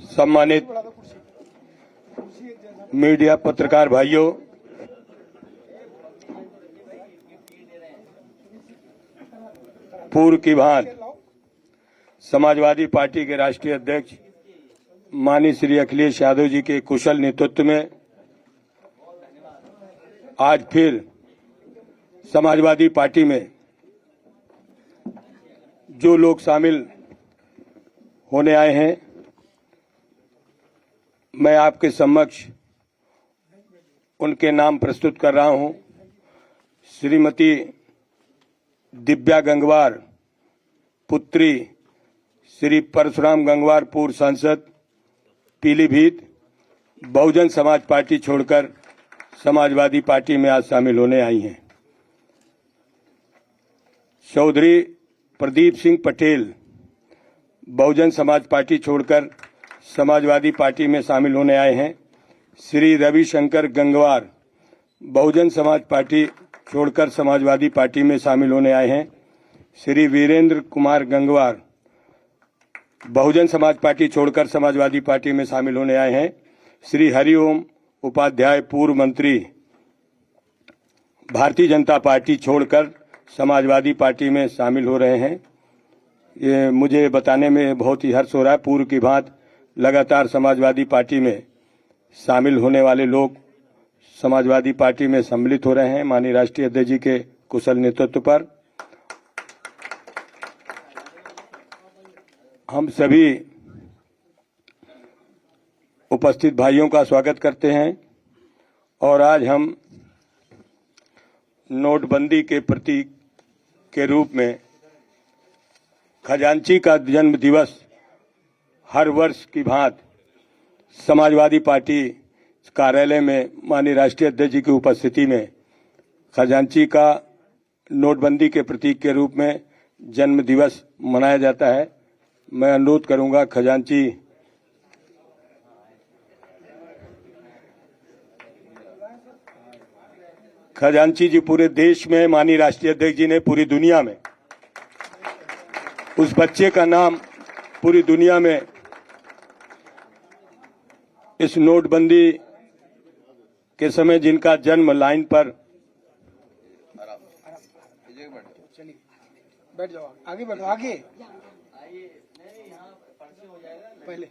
सम्मानित मीडिया पत्रकार भाइयों, पूर्व की भांति समाजवादी पार्टी के राष्ट्रीय अध्यक्ष माननीय श्री अखिलेश यादव जी के कुशल नेतृत्व में आज फिर समाजवादी पार्टी में जो लोग शामिल होने आए हैं, मैं आपके समक्ष उनके नाम प्रस्तुत कर रहा हूं। श्रीमती दिव्या गंगवार, पुत्री श्री परशुराम गंगवार, पूर्व सांसद पीलीभीत, बहुजन समाज पार्टी छोड़कर समाजवादी पार्टी में आज शामिल होने आई हैं। चौधरी प्रदीप सिंह पटेल, बहुजन समाज पार्टी छोड़कर समाजवादी पार्टी में शामिल होने आए हैं। श्री रविशंकर गंगवार, बहुजन समाज पार्टी छोड़कर समाजवादी पार्टी में शामिल होने आए हैं। श्री वीरेंद्र कुमार गंगवार, बहुजन समाज पार्टी छोड़कर समाजवादी पार्टी में शामिल होने आए हैं। श्री हरिओम उपाध्याय, पूर्व मंत्री, भारतीय जनता पार्टी छोड़कर समाजवादी पार्टी में शामिल हो रहे हैं। ये मुझे बताने में बहुत ही हर्ष हो रहा है। पूर्व की भांति लगातार समाजवादी पार्टी में शामिल होने वाले लोग समाजवादी पार्टी में सम्मिलित हो रहे हैं माननीय राष्ट्रीय अध्यक्ष जी के कुशल नेतृत्व पर। हम सभी उपस्थित भाइयों का स्वागत करते हैं और आज हम नोटबंदी के प्रतीक के रूप में खजांची का जन्म दिवस हर वर्ष की भांति समाजवादी पार्टी कार्यालय में माननीय राष्ट्रीय अध्यक्ष जी की उपस्थिति में खजांची का नोटबंदी के प्रतीक के रूप में जन्म दिवस मनाया जाता है। मैं अनुरोध करूंगा खजांची जी पूरे देश में, माननीय राष्ट्रीय अध्यक्ष जी ने पूरी दुनिया में उस बच्चे का नाम पूरी दुनिया में इस नोटबंदी के समय जिनका जन्म लाइन पर बैठ जाओ, आगे बढ़ो, आगे पहले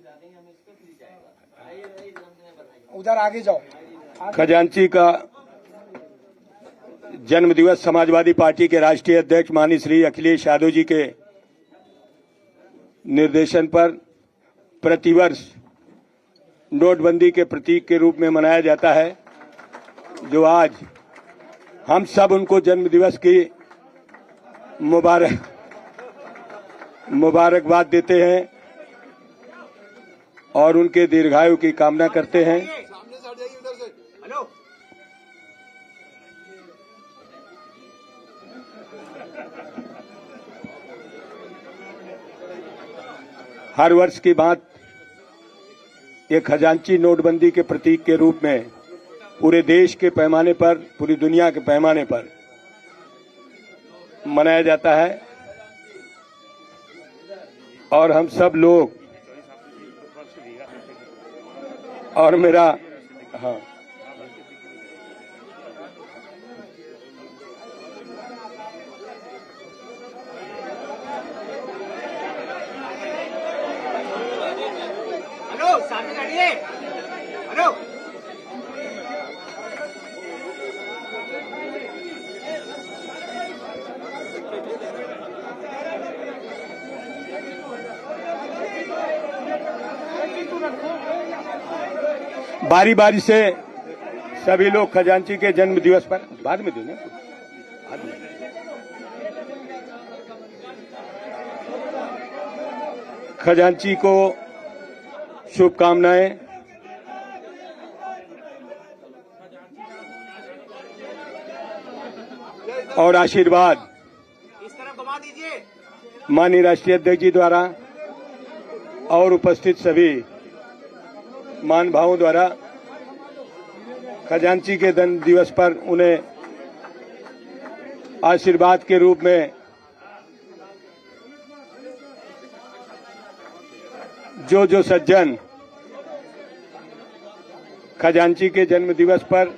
उधर आगे जाओ। खजांची का जन्म दिवस समाजवादी पार्टी के राष्ट्रीय अध्यक्ष माननीय श्री अखिलेश यादव जी के निर्देशन पर प्रतिवर्ष नोटबंदी के प्रतीक के रूप में मनाया जाता है, जो आज हम सब उनको जन्म दिवस की मुबारकबाद देते हैं और उनके दीर्घायु की कामना करते हैं। हर वर्ष की बात ये खजांची नोटबंदी के प्रतीक के रूप में पूरे देश के पैमाने पर, पूरी दुनिया के पैमाने पर मनाया जाता है और हम सब लोग और मेरा हेलो, बारी बारी से सभी लोग खजांची के जन्म दिवस पर बाद में देना, खजांची को शुभकामनाएं। और आशीर्वाद इस तरफ घुमा दीजिए माननीय राष्ट्रीय अध्यक्ष जी द्वारा और उपस्थित सभी मान भावों द्वारा खजांची के जन्म दिवस पर उन्हें आशीर्वाद के रूप में जो सज्जन खजांची के जन्म दिवस पर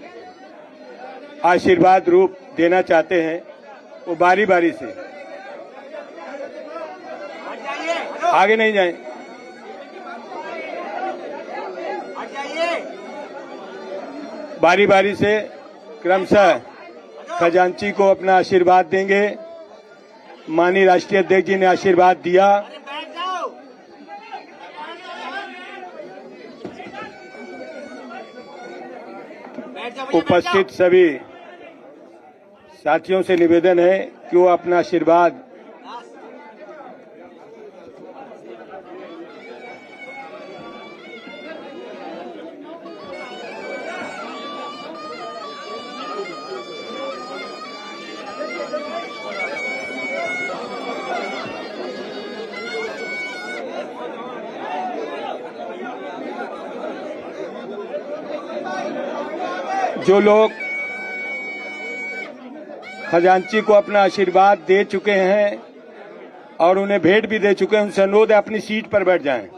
आशीर्वाद रूप देना चाहते हैं वो बारी बारी से हट जाइए। हेलो, आगे नहीं जाएं। हट जाइए। बारी बारी से क्रमशः खजांची को अपना आशीर्वाद देंगे। माननीय राष्ट्रीय अध्यक्ष जी ने आशीर्वाद दिया। अरे बैठ जाओ। बैठ जाओ भैया, बैठ उपस्थित सभी साथियों से निवेदन है कि वो अपना आशीर्वाद जाओ। जो लोग खजांची को अपना आशीर्वाद दे चुके हैं और उन्हें भेंट भी दे चुके हैं उनसे अनुरोध है अपनी सीट पर बैठ जाएं।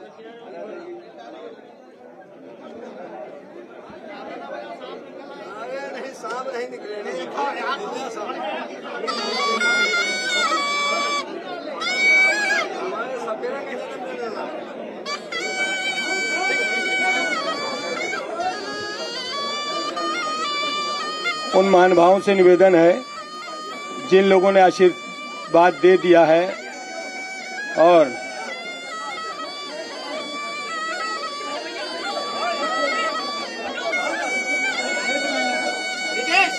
उन महानुभावों से निवेदन है जिन लोगों ने आशीर्वाद दे दिया है और रितेश,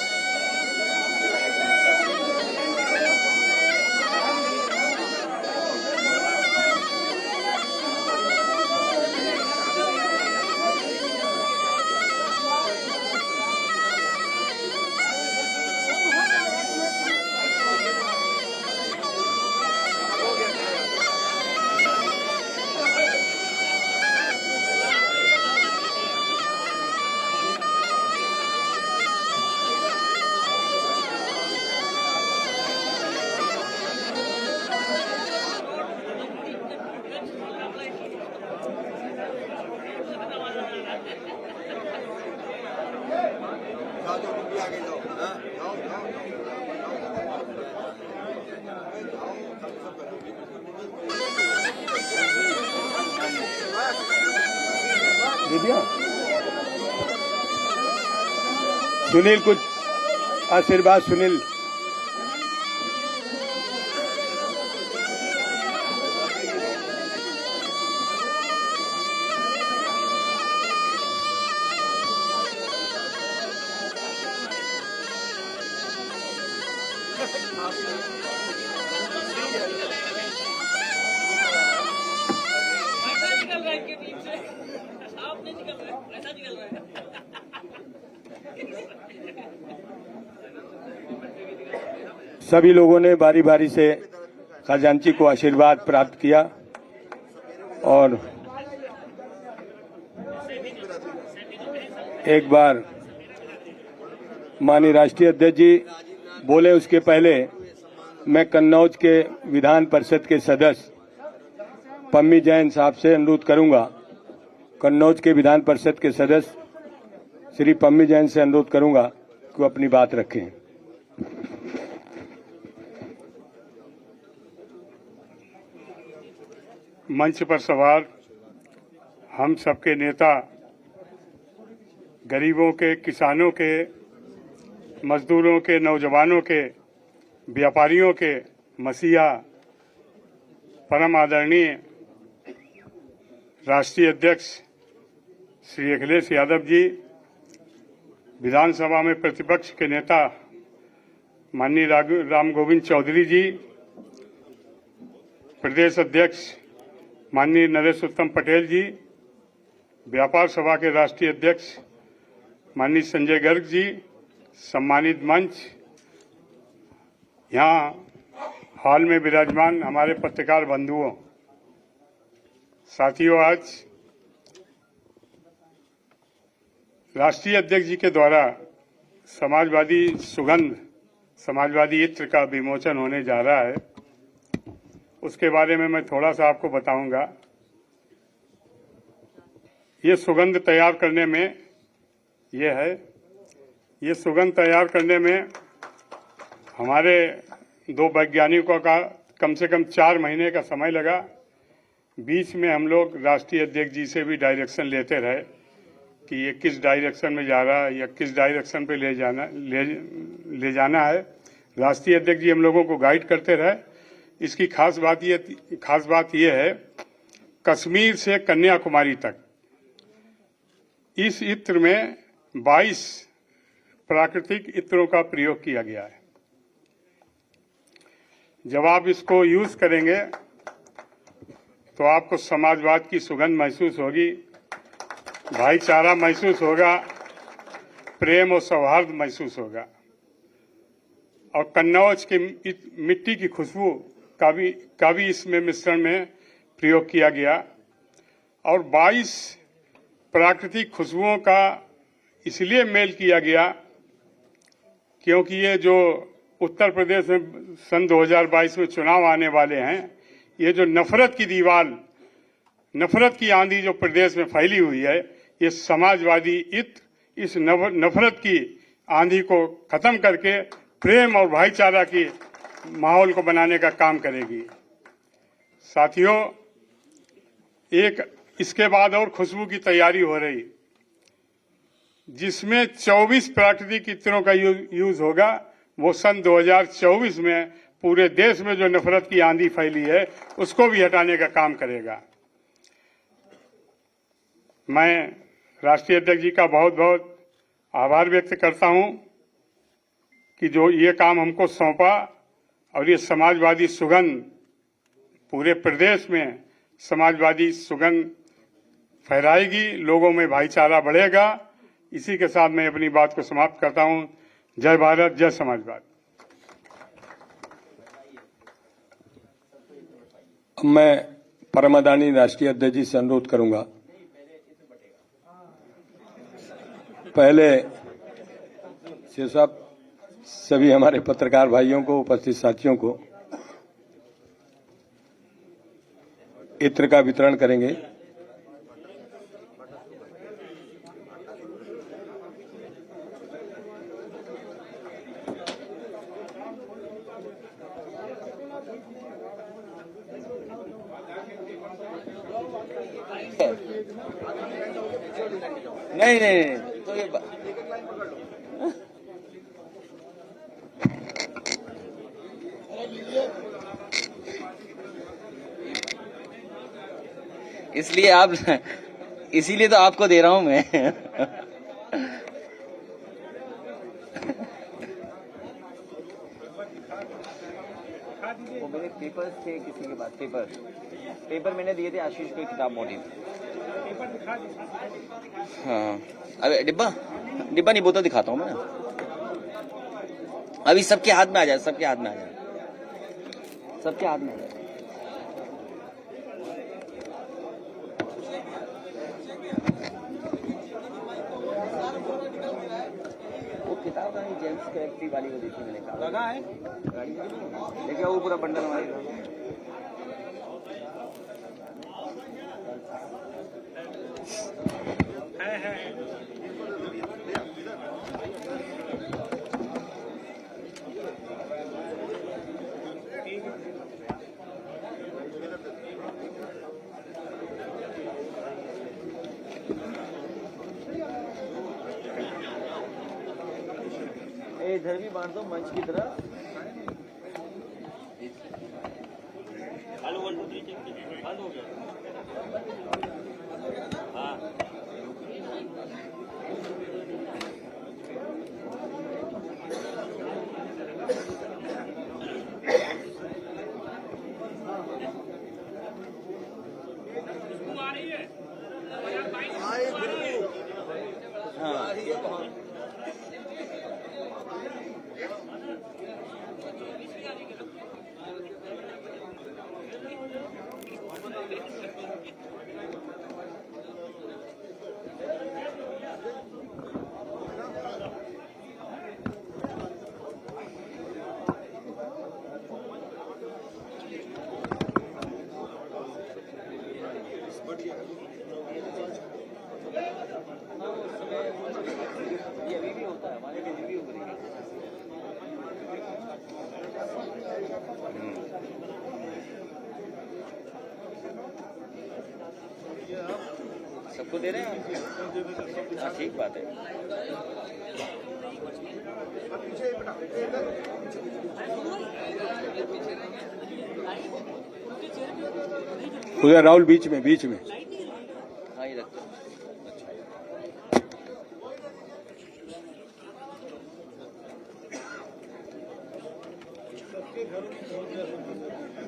दे दिया। सुनील कुछ आशीर्वाद सुनील। ऐसा निकल रहा है इनके बीच से, साफ नहीं निकल रहा है, ऐसा निकल रहा है। सभी लोगों ने बारी बारी से खजांची को आशीर्वाद प्राप्त किया और एक बार माननीय राष्ट्रीय अध्यक्ष जी बोले उसके पहले मैं कन्नौज के विधान परिषद के सदस्य पम्मी जैन साहब से अनुरोध करूंगा। कन्नौज के विधान परिषद के सदस्य श्री पम्मी जैन से अनुरोध करूंगा कि वो अपनी बात रखें। मंच पर सवार हम सबके नेता, गरीबों के, किसानों के, मजदूरों के, नौजवानों के, व्यापारियों के मसीहा परम आदरणीय राष्ट्रीय अध्यक्ष श्री अखिलेश यादव जी, विधानसभा में प्रतिपक्ष के नेता माननीय राम गोविंद चौधरी जी, प्रदेश अध्यक्ष माननीय नरेश उत्तम पटेल जी, व्यापार सभा के राष्ट्रीय अध्यक्ष माननीय संजय गर्ग जी, सम्मानित मंच, यहाँ हाल में विराजमान हमारे पत्रकार बंधुओं, साथियों, आज राष्ट्रीय अध्यक्ष जी के द्वारा समाजवादी सुगंध, समाजवादी इत्र का विमोचन होने जा रहा है। उसके बारे में मैं थोड़ा सा आपको बताऊंगा। ये सुगंध तैयार करने में ये सुगंध तैयार करने में हमारे 2 वैज्ञानिकों का कम से कम 4 महीने का समय लगा। बीच में हम लोग राष्ट्रीय अध्यक्ष जी से भी डायरेक्शन लेते रहे कि ये किस डायरेक्शन में जा रहा है या किस डायरेक्शन पे ले जाना है। राष्ट्रीय अध्यक्ष जी हम लोगों को गाइड करते रहे। इसकी खास बात ये है, कश्मीर से कन्याकुमारी तक इस इत्र में 22 प्राकृतिक इत्रों का प्रयोग किया गया है। जब आप इसको यूज करेंगे तो आपको समाजवाद की सुगंध महसूस होगी, भाईचारा महसूस होगा, प्रेम और सौहार्द महसूस होगा और कन्नौज की मिट्टी की खुशबू का भी इसमें मिश्रण में प्रयोग किया गया। और 22 प्राकृतिक खुशबुओं का इसलिए मेल किया गया क्योंकि ये जो उत्तर प्रदेश में सन 2022 में चुनाव आने वाले हैं, ये जो नफरत की दीवार, नफरत की आंधी जो प्रदेश में फैली हुई है, ये समाजवादी इत्र इस नफरत की आंधी को खत्म करके प्रेम और भाईचारा की माहौल को बनाने का काम करेगी। साथियों, एक इसके बाद और खुशबू की तैयारी हो रही जिसमें 24 प्राकृतिक इत्रों का यूज होगा। वो सन 2024 में पूरे देश में जो नफरत की आंधी फैली है उसको भी हटाने का काम करेगा। मैं राष्ट्रीय अध्यक्ष जी का बहुत बहुत आभार व्यक्त करता हूं कि जो ये काम हमको सौंपा और ये समाजवादी सुगंध पूरे प्रदेश में समाजवादी सुगंध फहराएगी, लोगों में भाईचारा बढ़ेगा। इसी के साथ मैं अपनी बात को समाप्त करता हूं। जय भारत, जय समाजवाद। मैं परमादानी राष्ट्रीय अध्यक्ष जी से अनुरोध करूंगा, पहले शेर साहब सभी हमारे पत्रकार भाइयों को, उपस्थित साथियों को इत्र का वितरण करेंगे। नहीं तो ये इसीलिए तो आपको दे रहा हूं मैं। वो मेरे पेपर्स थे, किसी के पास पेपर मैंने दिए थे, आशीष को किताब मोटी। हाँ, अबे डिब्बा नहीं, बोतल दिखाता हूँ मैं ना। अभी सबके हाथ में आ जाए, सबके हाथ में आ जाए। वो किताब का जेम्स कैरेक्टी वाली वो देखी मैंने, कहा लगा है गाड़ी देखिए, वो पूरा बंडल हमारे इधर भी बांध दो मंच की तरह। हेलो 1 2 3 बंद हो गया। हाँ आ रही है। हाँ बढ़िया। सबको दे रहे हैं हाँ, ठीक बात है। उधर राहुल बीच में हाँ ये रखते हैं।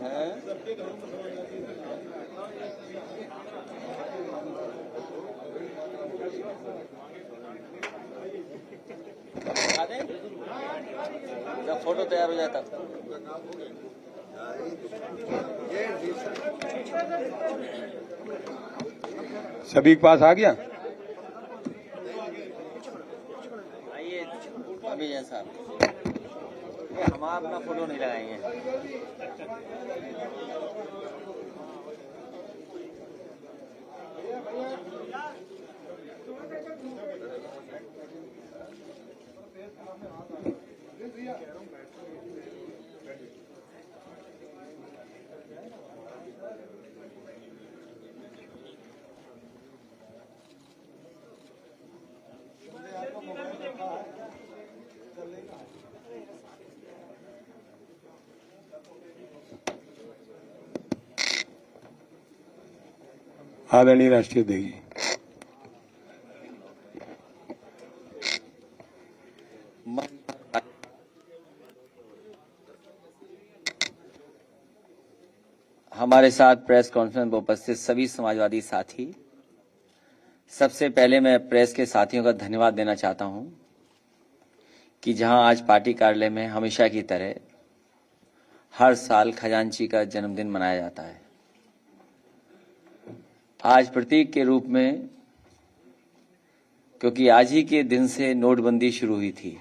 हाँ? आ गए? जब फोटो तैयार हो जाए तब सभी के पास आ गया। आइए अभी जैन साहब हम अपना फोटो नहीं लगाएंगे। आदरणीय राष्ट्रीय अध्यक्ष जी, हमारे साथ प्रेस कॉन्फ्रेंस में उपस्थित सभी समाजवादी साथी, सबसे पहले मैं प्रेस के साथियों का धन्यवाद देना चाहता हूं कि जहां आज पार्टी कार्यालय में हमेशा की तरह हर साल खजांची का जन्मदिन मनाया जाता है, आज प्रतीक के रूप में, क्योंकि आज ही के दिन से नोटबंदी शुरू हुई थी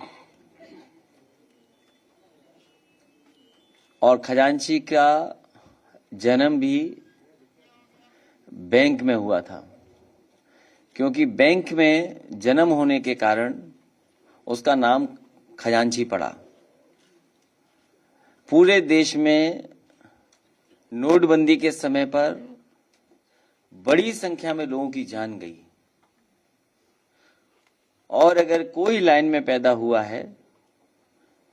और खजांची का जन्म भी बैंक में हुआ था, क्योंकि बैंक में जन्म होने के कारण उसका नाम खजांची पड़ा। पूरे देश में नोटबंदी के समय पर बड़ी संख्या में लोगों की जान गई और अगर कोई लाइन में पैदा हुआ है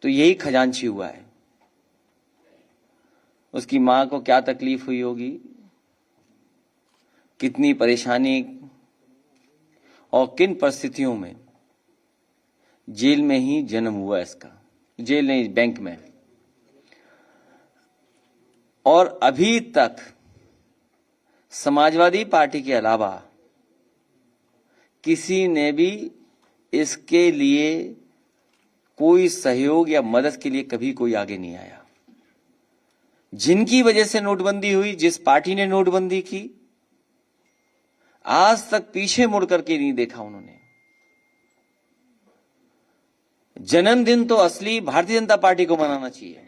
तो यही खजांची हुआ है। उसकी मां को क्या तकलीफ हुई होगी, कितनी परेशानी और किन परिस्थितियों में, जेल में ही जन्म हुआ इसका, जेल नहीं बैंक में। और अभी तक समाजवादी पार्टी के अलावा किसी ने भी इसके लिए कोई सहयोग या मदद के लिए कभी कोई आगे नहीं आया। जिनकी वजह से नोटबंदी हुई, जिस पार्टी ने नोटबंदी की, आज तक पीछे मुड़ करके नहीं देखा उन्होंने। जन्मदिन तो असली भारतीय जनता पार्टी को मनाना चाहिए।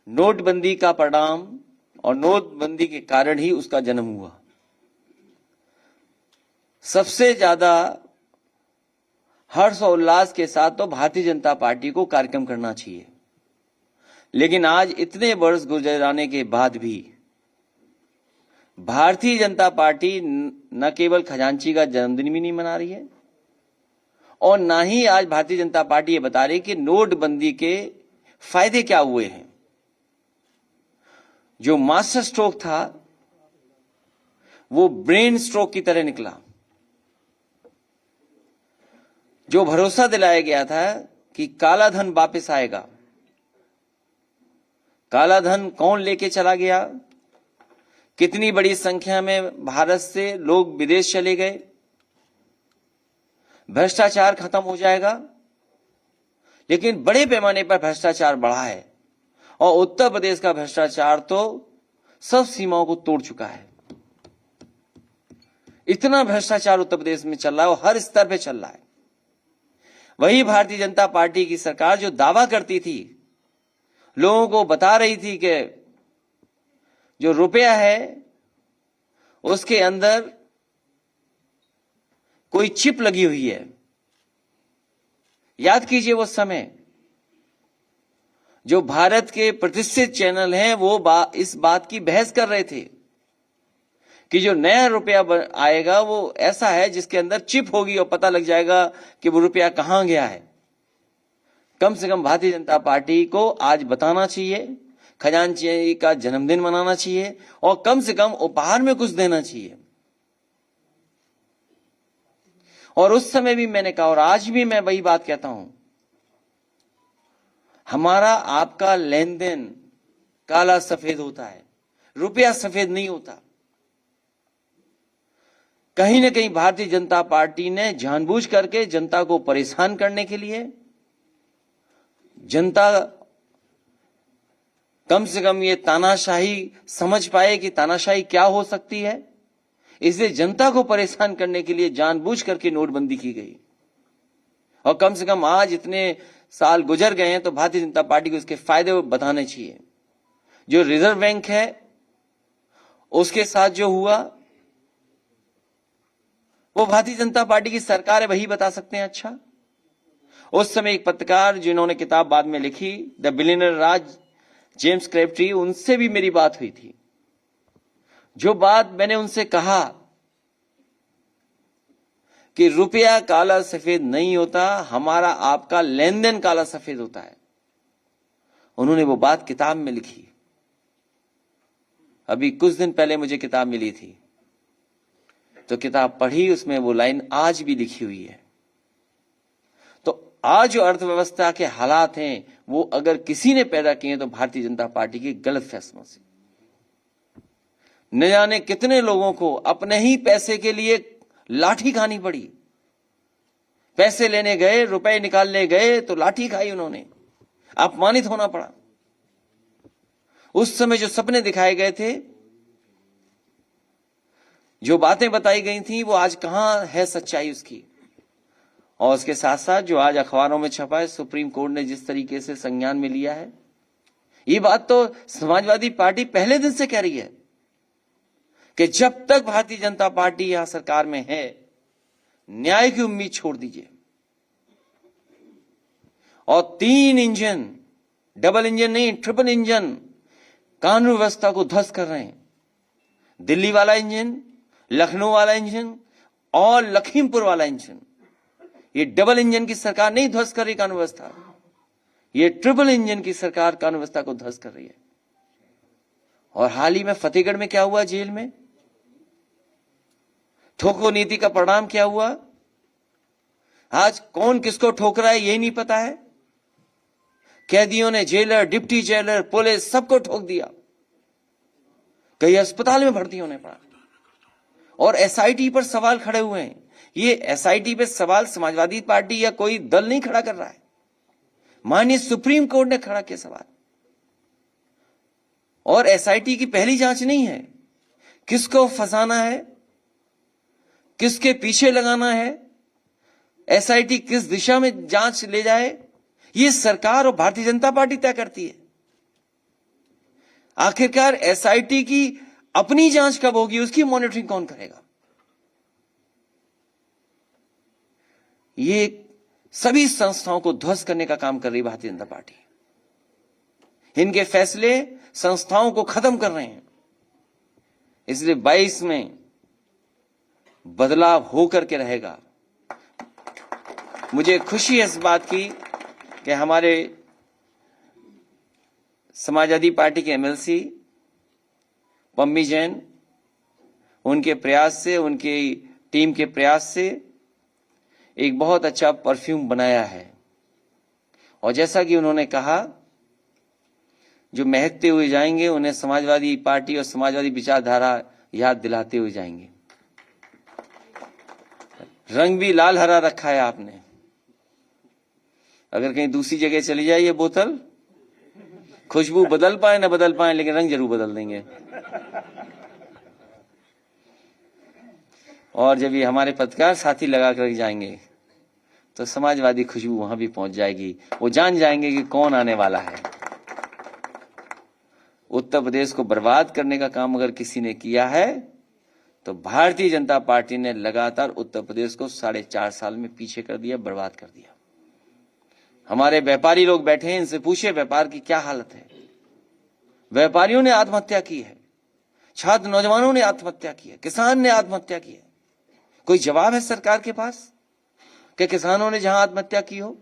नोटबंदी का परिणाम और नोटबंदी के कारण ही उसका जन्म हुआ। सबसे ज्यादा हर्ष और उल्लास के साथ तो भारतीय जनता पार्टी को कार्यक्रम करना चाहिए, लेकिन आज इतने वर्ष गुजराने के बाद भी भारतीय जनता पार्टी न केवल खजांची का जन्मदिन भी नहीं मना रही है और ना ही आज भारतीय जनता पार्टी ये बता रही कि नोटबंदी के फायदे क्या हुए हैं। जो मास्टर स्ट्रोक था वो ब्रेन स्ट्रोक की तरह निकला। जो भरोसा दिलाया गया था कि काला धन वापस आएगा, काला धन कौन लेके चला गया, कितनी बड़ी संख्या में भारत से लोग विदेश चले गए, भ्रष्टाचार खत्म हो जाएगा, लेकिन बड़े पैमाने पर भ्रष्टाचार बढ़ा है और उत्तर प्रदेश का भ्रष्टाचार तो सब सीमाओं को तोड़ चुका है। इतना भ्रष्टाचार उत्तर प्रदेश में चल रहा है और हर स्तर पे चल रहा है। वही भारतीय जनता पार्टी की सरकार जो दावा करती थी, लोगों को बता रही थी कि जो रुपया है उसके अंदर कोई चिप लगी हुई है। याद कीजिए वो समय, जो भारत के प्रतिष्ठित चैनल हैं वो इस बात की बहस कर रहे थे कि जो नया रुपया आएगा वो ऐसा है जिसके अंदर चिप होगी और पता लग जाएगा कि वो रुपया कहां गया है। कम से कम भारतीय जनता पार्टी को आज बताना चाहिए, खजांची का जन्मदिन मनाना चाहिए और कम से कम उपहार में कुछ देना चाहिए। और उस समय भी मैंने कहा और आज भी मैं वही बात कहता हूं, हमारा आपका लेन देन काला सफेद होता है, रुपया सफेद नहीं होता। कहीं ना कहीं भारतीय जनता पार्टी ने जानबूझ करके जनता को परेशान करने के लिए, जनता कम से कम ये तानाशाही समझ पाए कि तानाशाही क्या हो सकती है, इसलिए जनता को परेशान करने के लिए जानबूझ करके नोटबंदी की गई। और कम से कम आज इतने साल गुजर गए हैं तो भारतीय जनता पार्टी को इसके फायदे बताने चाहिए। जो रिजर्व बैंक है उसके साथ जो हुआ वो भारतीय जनता पार्टी की सरकार है, वही बता सकते हैं। अच्छा, उस समय एक पत्रकार जिन्होंने किताब बाद में लिखी द बिलियनर राज, जेम्स क्रेप्टी, उनसे भी मेरी बात हुई थी। जो बात मैंने उनसे कहा कि रुपया काला सफेद नहीं होता, हमारा आपका लेन देन काला सफेद होता है, उन्होंने वो बात किताब में लिखी। अभी कुछ दिन पहले मुझे किताब मिली थी तो किताब पढ़ी, उसमें वो लाइन आज भी लिखी हुई है। तो आज जो अर्थव्यवस्था के हालात हैं वो अगर किसी ने पैदा किए हैं तो भारतीय जनता पार्टी के गलत फैसलों से। न जाने कितने लोगों को अपने ही पैसे के लिए लाठी खानी पड़ी। पैसे लेने गए, रुपए निकालने गए तो लाठी खाई उन्होंने, अपमानित होना पड़ा। उस समय जो सपने दिखाए गए थे, जो बातें बताई गई थी, वो आज कहां है सच्चाई उसकी। और उसके साथ साथ जो आज अखबारों में छपा है, सुप्रीम कोर्ट ने जिस तरीके से संज्ञान में लिया है, ये बात तो समाजवादी पार्टी पहले दिन से कह रही है कि जब तक भारतीय जनता पार्टी यहां सरकार में है, न्याय की उम्मीद छोड़ दीजिए। और 3 इंजन, डबल इंजन नहीं, ट्रिपल इंजन कानून व्यवस्था को ध्वस्त कर रहे हैं। दिल्ली वाला इंजन, लखनऊ वाला इंजन और लखीमपुर वाला इंजन, ये डबल इंजन की सरकार नहीं ध्वस्त कर रही कानून व्यवस्था, ये ट्रिपल इंजन की सरकार कानून व्यवस्था को ध्वस्त कर रही है। और हाल ही में फतेहगढ़ में क्या हुआ, जेल में ठोको नीति का परिणाम क्या हुआ। आज कौन किसको ठोक रहा है यही नहीं पता है। कैदियों ने जेलर, डिप्टी जेलर, पुलिस सबको ठोक दिया, कई अस्पताल में भर्ती होने पड़ा। और एसआईटी पर सवाल खड़े हुए हैं। ये एसआईटी पे सवाल समाजवादी पार्टी या कोई दल नहीं खड़ा कर रहा है, माननीय सुप्रीम कोर्ट ने खड़ा किया सवाल। और एसआईटी की पहली जांच नहीं है, किसको फंसाना है, किसके पीछे लगाना है, एसआईटी किस दिशा में जांच ले जाए, ये सरकार और भारतीय जनता पार्टी तय करती है। आखिरकार एसआईटी की अपनी जांच कब होगी, उसकी मॉनिटरिंग कौन करेगा। ये सभी संस्थाओं को ध्वस्त करने का काम कर रही भारतीय जनता पार्टी। इनके फैसले संस्थाओं को खत्म कर रहे हैं। इसलिए 22 में बदलाव होकर के रहेगा। मुझे खुशी है इस बात की कि हमारे समाजवादी पार्टी के एमएलसी पम्मी जैन, उनके प्रयास से, उनकी टीम के प्रयास से एक बहुत अच्छा परफ्यूम बनाया है। और जैसा कि उन्होंने कहा, जो महकते हुए जाएंगे उन्हें समाजवादी पार्टी और समाजवादी विचारधारा याद दिलाते हुए जाएंगे। रंग भी लाल हरा रखा है आपने, अगर कहीं दूसरी जगह चली जाए ये बोतल, खुशबू बदल पाए ना बदल पाए लेकिन रंग जरूर बदल देंगे। और जब ये हमारे पत्रकार साथी लगा कर जाएंगे तो समाजवादी खुशबू वहां भी पहुंच जाएगी। वो जान जाएंगे कि कौन आने वाला है। उत्तर प्रदेश को बर्बाद करने का काम अगर किसी ने किया है तो भारतीय जनता पार्टी ने लगातार उत्तर प्रदेश को 4.5 साल में पीछे कर दिया, बर्बाद कर दिया। हमारे व्यापारी लोग बैठे हैं, इनसे पूछिए व्यापार की क्या हालत है। व्यापारियों ने आत्महत्या की है, छात्र नौजवानों ने आत्महत्या की है, किसान ने आत्महत्या की है। कोई जवाब है सरकार के पास कि किसानों ने जहां आत्महत्या की हो?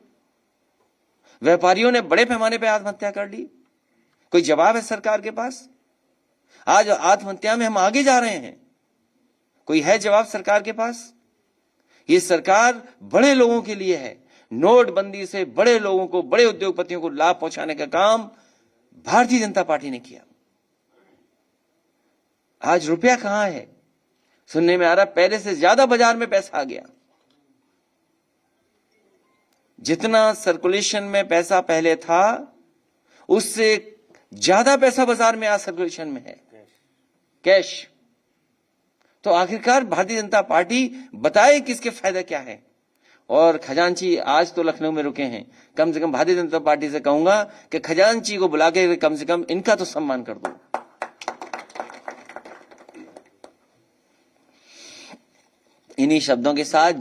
व्यापारियों ने बड़े पैमाने पर आत्महत्या कर ली, कोई जवाब है सरकार के पास? आज आत्महत्या में हम आगे जा रहे हैं, कोई है जवाब सरकार के पास? ये सरकार बड़े लोगों के लिए है। नोटबंदी से बड़े लोगों को, बड़े उद्योगपतियों को लाभ पहुंचाने का काम भारतीय जनता पार्टी ने किया। आज रुपया कहां है? सुनने में आ रहा पहले से ज्यादा बाजार में पैसा आ गया। जितना सर्कुलेशन में पैसा पहले था उससे ज्यादा पैसा बाजार में आज सर्कुलेशन में है, कैश। तो आखिरकार भारतीय जनता पार्टी बताए किसके फायदा क्या है। और खजांची आज तो लखनऊ में रुके हैं, कम से कम भारतीय जनता पार्टी से कहूंगा कि खजांची को बुला के कम से कम इनका तो सम्मान कर दो। इन्हीं शब्दों के साथ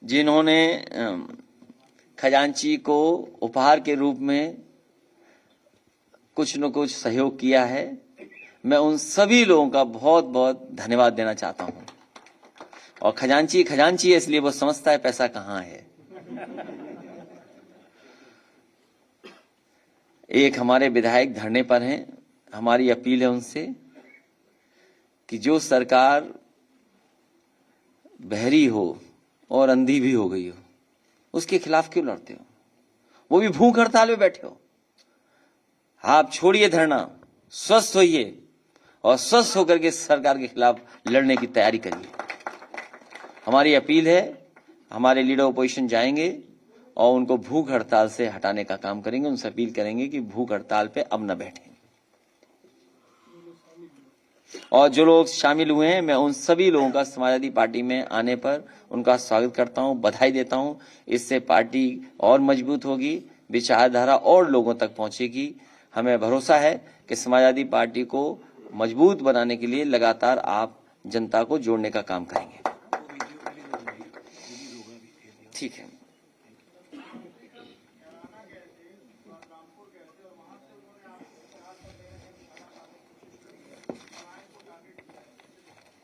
जिन्होंने खजांची को उपहार के रूप में कुछ न कुछ सहयोग किया है, मैं उन सभी लोगों का बहुत बहुत धन्यवाद देना चाहता हूं। और खजांची खजांची है इसलिए वो समझता है पैसा कहां है। एक हमारे विधायक धरने पर हैं, हमारी अपील है उनसे कि जो सरकार बहरी हो और अंधी भी हो गई हो, उसके खिलाफ क्यों लड़ते हो? वो भी भूख हड़ताल में बैठे हो। आप छोड़िए धरना, स्वस्थ होइए और स्वस्थ होकर के सरकार के खिलाफ लड़ने की तैयारी करिए। हमारी अपील है, हमारे लीडर ऑपोजिशन जाएंगे और उनको भूख हड़ताल से हटाने का काम करेंगे। उनसे अपील करेंगे कि भूख हड़ताल पे अब न बैठें। और जो लोग शामिल हुए हैं, मैं उन सभी लोगों का समाजवादी पार्टी में आने पर उनका स्वागत करता हूं, बधाई देता हूं। इससे पार्टी और मजबूत होगी, विचारधारा और लोगों तक पहुंचेगी। हमें भरोसा है कि समाजवादी पार्टी को मजबूत बनाने के लिए लगातार आप जनता को जोड़ने का काम करेंगे। ठीक है।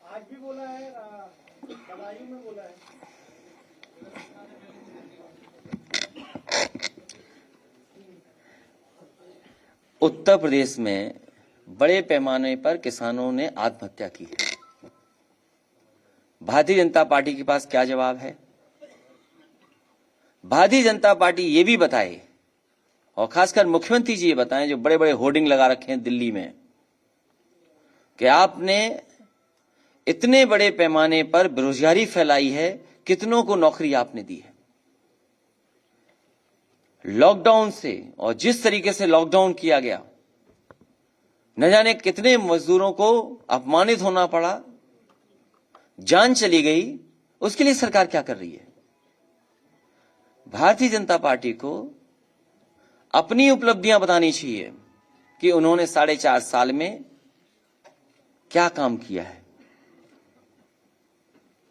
आज भी बोला है, बदायूं में बोला है। उत्तर प्रदेश में बड़े पैमाने पर किसानों ने आत्महत्या की है। भारतीय जनता पार्टी के पास क्या जवाब है? भारतीय जनता पार्टी ये भी बताए, और खासकर मुख्यमंत्री जी ये बताएं जो बड़े बड़े होर्डिंग लगा रखे हैं दिल्ली में, कि आपने इतने बड़े पैमाने पर बेरोजगारी फैलाई है, कितनों को नौकरी आपने दी है। लॉकडाउन से, और जिस तरीके से लॉकडाउन किया गया, न जाने कितने मजदूरों को अपमानित होना पड़ा, जान चली गई। उसके लिए सरकार क्या कर रही है? भारतीय जनता पार्टी को अपनी उपलब्धियां बतानी चाहिए कि उन्होंने 4.5 साल में क्या काम किया है।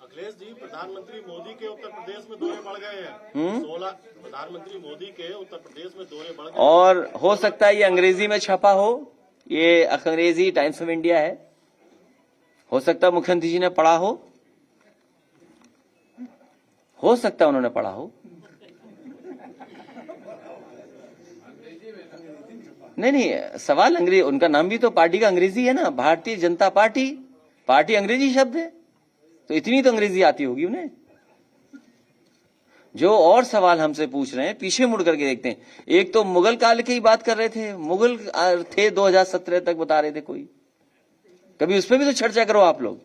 अखिलेश जी, प्रधानमंत्री मोदी के उत्तर प्रदेश में दौरे बढ़ गए हैं। 16 प्रधानमंत्री मोदी के उत्तर प्रदेश में दौरे बढ़ गए। और हो सकता है ये अंग्रेजी में छपा हो, ये अंग्रेजी टाइम्स ऑफ इंडिया है, हो सकता है मुख्यमंत्री जी ने पढ़ा हो सकता है उन्होंने पढ़ा हो। नहीं, सवाल अंग्रेजी, उनका नाम भी तो पार्टी का अंग्रेजी है ना, भारतीय जनता पार्टी। पार्टी अंग्रेजी शब्द है, तो इतनी तो अंग्रेजी आती होगी उन्हें। जो और सवाल हमसे पूछ रहे हैं, पीछे मुड़ करके देखते हैं। एक तो मुगल काल की बात कर रहे थे, मुगल थे 2017 तक बता रहे थे कोई। कभी उस पर भी तो चर्चा करो आप लोग।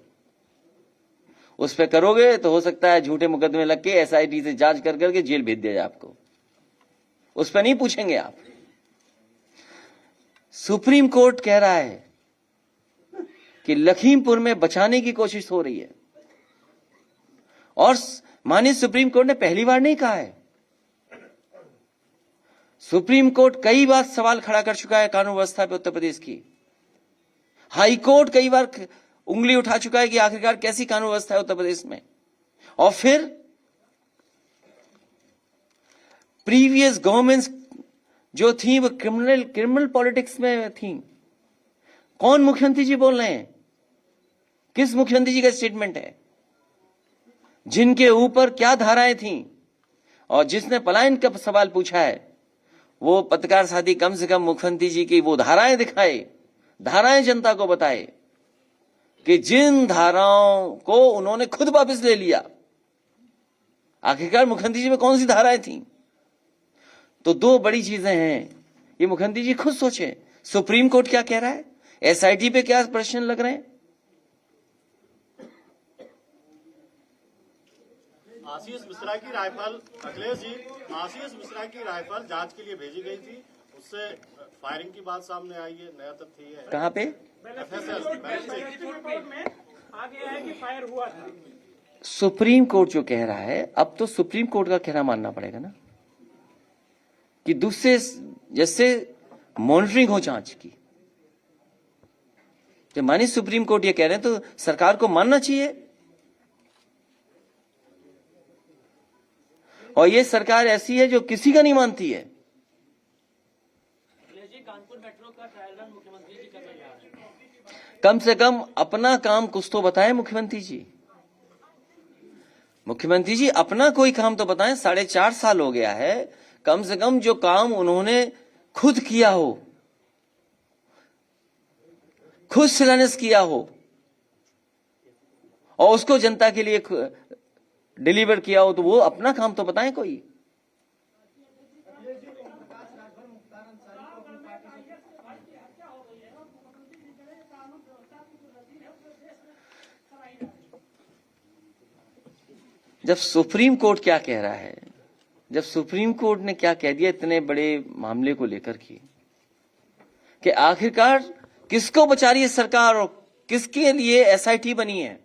उस पर करोगे तो हो सकता है झूठे मुकदमे लग के SIT से जांच कर करके जेल भेज दिया जाए आपको। उस पर नहीं पूछेंगे आप। सुप्रीम कोर्ट कह रहा है कि लखीमपुर में बचाने की कोशिश हो रही है, और माननीय सुप्रीम कोर्ट ने पहली बार नहीं कहा है। सुप्रीम कोर्ट कई बार सवाल खड़ा कर चुका है कानून व्यवस्था पे उत्तर प्रदेश की। हाई कोर्ट कई बार उंगली उठा चुका है कि आखिरकार कैसी कानून व्यवस्था है उत्तर प्रदेश में। और फिर प्रीवियस गवर्नमेंट्स जो थी वो क्रिमिनल पॉलिटिक्स में थी। कौन मुख्यमंत्री जी बोल रहे हैं? किस मुख्यमंत्री जी का स्टेटमेंट है? जिनके ऊपर क्या धाराएं थीं और जिसने पलायन का सवाल पूछा है वो पत्रकार साथी कम से कम मुख्यमंत्री जी की वो धाराएं दिखाए, धाराएं जनता को बताए कि जिन धाराओं को उन्होंने खुद वापस ले लिया, आखिरकार मुख्यमंत्री जी में कौन सी धाराएं थीं? तो दो बड़ी चीजें हैं, ये मुख्यमंत्री जी खुद सोचे। सुप्रीम कोर्ट क्या कह रहा है, एसआईटी पे क्या प्रश्न लग रहे हैं? आशीष मिश्रा की राइफल, अखिलेश जी, आशीष मिश्रा की राइफल जांच के लिए भेजी गई थी, उससे फायरिंग की बात सामने आई है, नया तथ्य है। कहां पे? रिपोर्ट में आ गया है कि फायर हुआ था। सुप्रीम कोर्ट जो कह रहा है, अब तो सुप्रीम कोर्ट का कहना मानना पड़ेगा ना, कि दूसरे जैसे मॉनिटरिंग हो जांच की। जब मानी सुप्रीम कोर्ट ये कह रहे हैं तो सरकार को मानना चाहिए। और ये सरकार ऐसी है जो किसी का नहीं मानती है। अखिलेश जी, कानपुर मेट्रो का ट्रायल रन मुख्यमंत्री जी कर रहे हैं। कम से कम अपना काम कुछ तो बताएं मुख्यमंत्री जी। मुख्यमंत्री जी अपना कोई काम तो बताएं। 4.5 साल हो गया है, कम से कम जो काम उन्होंने खुद किया हो, खुद शिलान्यास किया हो और उसको जनता के लिए डिलीवर किया हो, तो वो अपना काम तो बताएं कोई। जब सुप्रीम कोर्ट क्या कह रहा है, जब सुप्रीम कोर्ट ने क्या कह दिया इतने बड़े मामले को लेकर कि आखिरकार किसको बचा रही है सरकार और किसके लिए एसआईटी बनी है,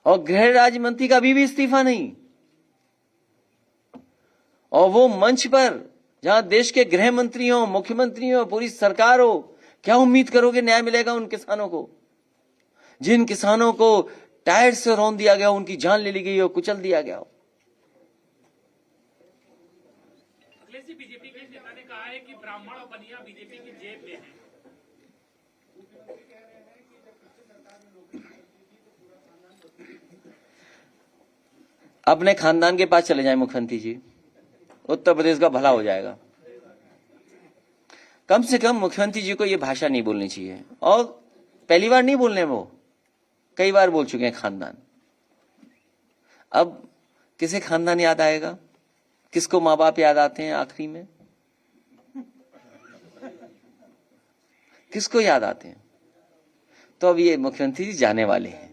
और गृह राज्य मंत्री का अभी भी इस्तीफा नहीं, और वो मंच पर जहां देश के गृह मंत्री हो, मुख्यमंत्री हो, पूरी सरकार हो, क्या उम्मीद करोगे न्याय मिलेगा उन किसानों को, जिन किसानों को टायर से रौंद दिया गया, उनकी जान ले ली गई हो, कुचल दिया गया हो। अखिलेश जी, बीजेपी के नेता ने कहा है कि ब्राह्मण और बनिया बीजेपी की जेब में है। अपने खानदान के पास चले जाएं मुख्यमंत्री जी, उत्तर प्रदेश का भला हो जाएगा। कम से कम मुख्यमंत्री जी को यह भाषा नहीं बोलनी चाहिए, और पहली बार नहीं बोलने, वो कई बार बोल चुके हैं खानदान। अब किसे खानदान याद आएगा? किसको माँ बाप याद आते हैं आखिरी में? किसको याद आते हैं? तो अब ये मुख्यमंत्री जी जाने वाले हैं।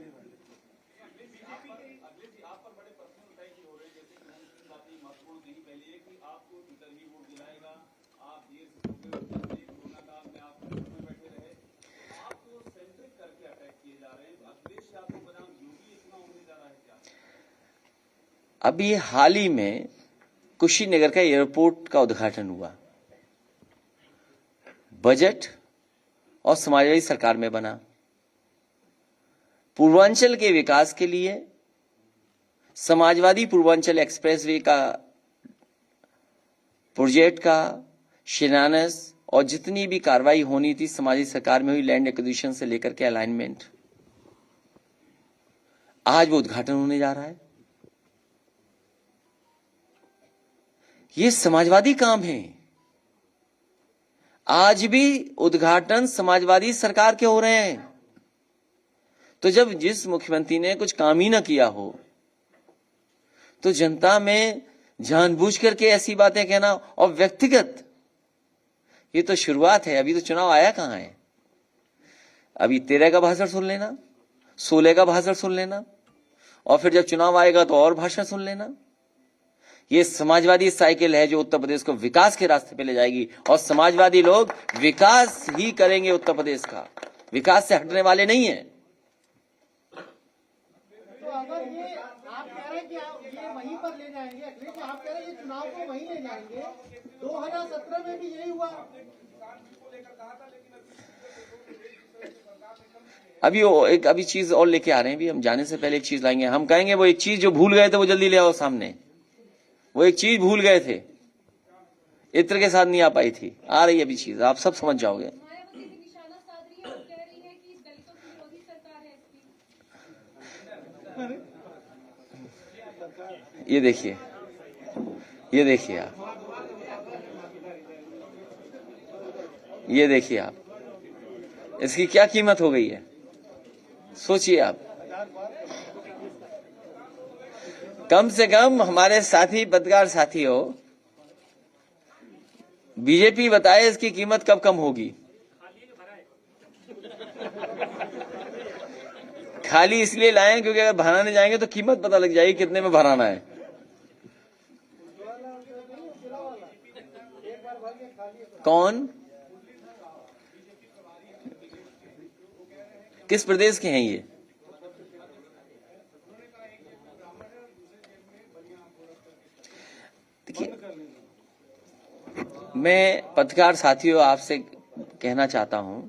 अभी हाल ही में कुशीनगर का एयरपोर्ट का उद्घाटन हुआ, बजट और समाजवादी सरकार में बना। पूर्वांचल के विकास के लिए समाजवादी पूर्वांचल एक्सप्रेसवे का प्रोजेक्ट का शिलान्यास और जितनी भी कार्रवाई होनी थी समाजवादी सरकार में हुई, लैंड एक्विजिशन से लेकर के अलाइनमेंट, आज वो उद्घाटन होने जा रहा है। ये समाजवादी काम है। आज भी उद्घाटन समाजवादी सरकार के हो रहे हैं। तो जब जिस मुख्यमंत्री ने कुछ काम ही ना किया हो तो जनता में जानबूझ करके ऐसी बातें कहना, और व्यक्तिगत, ये तो शुरुआत है, अभी तो चुनाव आया कहां है। अभी 13 का भाषण सुन लेना, 16 का भाषण सुन लेना, और फिर जब चुनाव आएगा तो और भाषण सुन लेना। ये समाजवादी साइकिल है जो उत्तर प्रदेश को विकास के रास्ते पे ले जाएगी, और समाजवादी लोग विकास ही करेंगे उत्तर प्रदेश का, विकास से हटने वाले नहीं है। तो अगर ये आप कह रहे हैं कि आप ये वहीं पर ले जाएंगे, अखिलेश आप कह रहे हैं ये चुनाव को वहीं ले जाएंगे, 2017 में भी यही हुआ। अभी वो एक अभी चीज और लेके आ रहे हैं, भी हम जाने से पहले एक चीज लाएंगे। हम कहेंगे वो एक चीज जो भूल गए थे वो जल्दी ले आओ सामने। वो एक चीज भूल गए थे, इत्र के साथ नहीं आ पाई थी, आ रही है अभी चीज, आप सब समझ जाओगे। मायावती भी निशाना साध रही है और कह रही है कि दलितों की विरोधी सरकार है इसकी। ये देखिए, ये देखिए आप, ये देखिए आप, इसकी क्या कीमत हो गई है, सोचिए आप। कम से कम हमारे साथी पत्रकार साथी हो, बीजेपी बताए इसकी कीमत कब कम होगी। खाली इसलिए लाए क्योंकि अगर भराने जाएंगे तो कीमत पता लग जाएगी कितने में भराना है। कौन, किस प्रदेश के हैं ये? देखिए, मैं पत्रकार साथियों आपसे कहना चाहता हूं,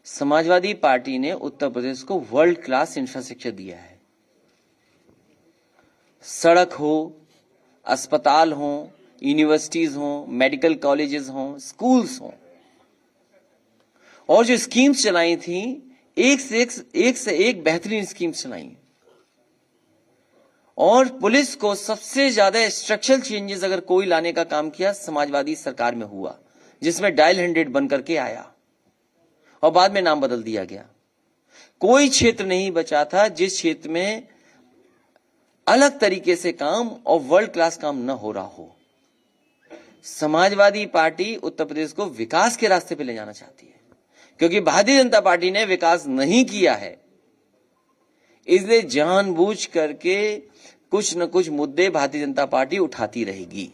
समाजवादी पार्टी ने उत्तर प्रदेश को वर्ल्ड क्लास इंफ्रास्ट्रक्चर दिया है। सड़क हो, अस्पताल हो, यूनिवर्सिटीज हो, मेडिकल कॉलेजेस हो, स्कूल्स हो, और जो स्कीम्स चलाई थी, एक से एक बेहतरीन स्कीम्स चलाई। और पुलिस को सबसे ज्यादा स्ट्रक्चरल चेंजेस अगर कोई लाने का काम किया, समाजवादी सरकार में हुआ, जिसमें डायल 100 बन करके आया और बाद में नाम बदल दिया गया। कोई क्षेत्र नहीं बचा था जिस क्षेत्र में अलग तरीके से काम और वर्ल्ड क्लास काम न हो रहा हो। समाजवादी पार्टी उत्तर प्रदेश को विकास के रास्ते पे ले जाना चाहती है, क्योंकि भारतीय जनता पार्टी ने विकास नहीं किया है, इसलिए जानबूझ करके कुछ न कुछ मुद्दे भारतीय जनता पार्टी उठाती रहेगी।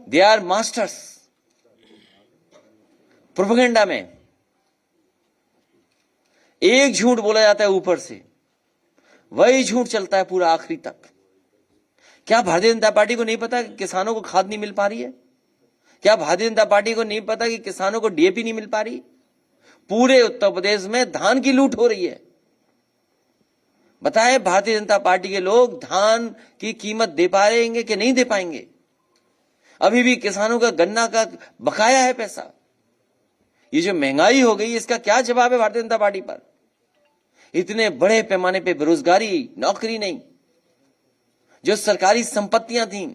दे आर मास्टर्स प्रोपेगेंडा में। एक झूठ बोला जाता है ऊपर से, वही झूठ चलता है पूरा आखिरी तक। क्या भारतीय जनता पार्टी को नहीं पता कि किसानों को खाद नहीं मिल पा रही है? क्या भारतीय जनता पार्टी को नहीं पता कि किसानों को डीएपी नहीं मिल पा रही? पूरे उत्तर प्रदेश में धान की लूट हो रही है। बताएं, भारतीय जनता पार्टी के लोग धान की कीमत दे पाएंगे कि नहीं दे पाएंगे? अभी भी किसानों का गन्ना का बकाया है पैसा। ये जो महंगाई हो गई, इसका क्या जवाब है भारतीय जनता पार्टी पर? इतने बड़े पैमाने पे बेरोजगारी, नौकरी नहीं, जो सरकारी संपत्तियां थीं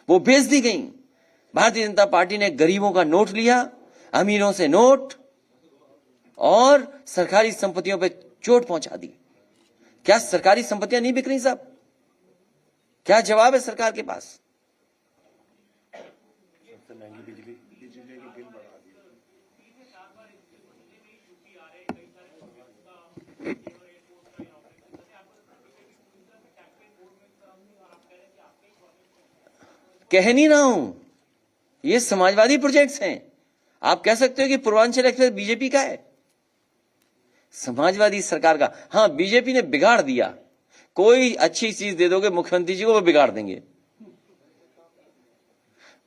वो बेच दी गई। भारतीय जनता पार्टी ने गरीबों का नोट लिया, अमीरों से नोट, और सरकारी संपत्तियों पे चोट पहुंचा दी। क्या सरकारी संपत्तियां नहीं बिक रही साहब? क्या जवाब है सरकार के पास? कह नहीं रहा हूं, ये समाजवादी प्रोजेक्ट्स हैं। आप कह सकते हो कि पूर्वांचल एक्सप्रेस बीजेपी का है, समाजवादी सरकार का। हां, बीजेपी ने बिगाड़ दिया। कोई अच्छी चीज दे दोगे मुख्यमंत्री जी को, वो बिगाड़ देंगे।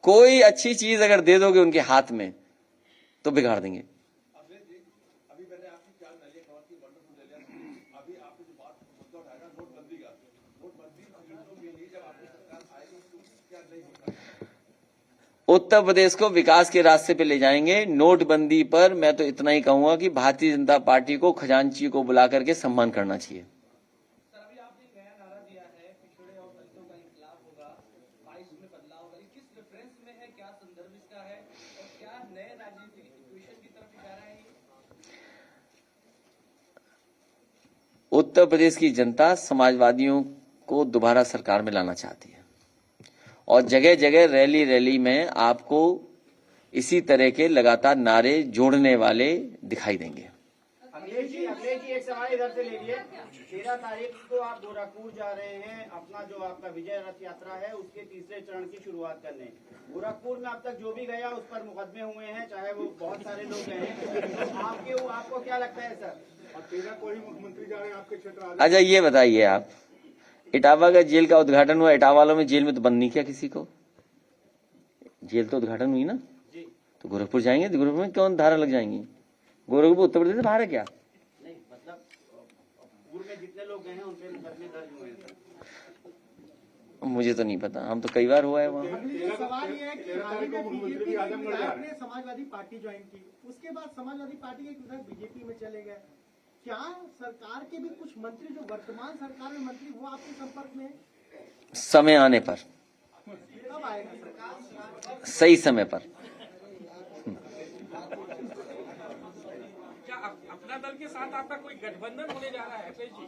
कोई अच्छी चीज अगर दे दोगे उनके हाथ में तो बिगाड़ देंगे। उत्तर प्रदेश को विकास के रास्ते पे ले जाएंगे। नोटबंदी पर मैं तो इतना ही कहूंगा कि भारतीय जनता पार्टी को खजांची को बुला करके सम्मान करना चाहिए। सर, अभी आपने एक नया नारा दिया है, पिछड़े और दलितों का इंकलाब होगा, 22 में बदलाव होगा। किस रेफरेंस में है, क्या संदर्भ इसका है, और क्या नए राजनीतिक इक्वेशन की तरफ इशारा है? उत्तर प्रदेश की जनता समाजवादियों को दोबारा सरकार में लाना चाहती है, और जगह जगह रैली में आपको इसी तरह के लगातार नारे जोड़ने वाले दिखाई देंगे। अखिलेश जी एक सवाल इधर से ले लिए। 13 तारीख को आप गोरखपुर जा रहे हैं, अपना जो आपका विजय रथ यात्रा है उसके तीसरे चरण की शुरुआत करने। गोरखपुर में अब तक जो भी गया उस पर मुकदमे हुए हैं, चाहे वो बहुत सारे लोग गए हैं, तो आपको क्या लगता है सर? और 13 को ही मुख्यमंत्री जा रहे हैं आपके क्षेत्र। अच्छा, ये बताइए आप, इटावा का जेल का उद्घाटन हुआ, इटावा वालों में जेल में तो बंद नहीं किया किसी को, जेल तो उद्घाटन हुई ना। तो गोरखपुर जाएंगे तो गोरखपुर में कौन धारा लग जाएंगी? गोरखपुर उत्तर प्रदेश से बाहर है क्या? नहीं, मतलब पूर्व में जितने लोग गए हैं उन पे मुकदमे दर्ज हुए हैं। मुझे तो नहीं पता, हम तो कई बार हुआ है वहाँ। सवाल ये है कि हाल ही में बीजेपी के विधायक ने समाजवादी पार्टी ज्वाइन की, उसके बाद समाजवादी पार्टी के विधायक बीजेपी में चले गए। क्या सरकार के भी कुछ मंत्री जो वर्तमान सरकार में मंत्री वो आपके संपर्क में है? समय आने पर, कब आएगा सरकार? सही समय पर। क्या अपना दल के साथ आपका कोई गठबंधन होने जा रहा है अखिलेश जी?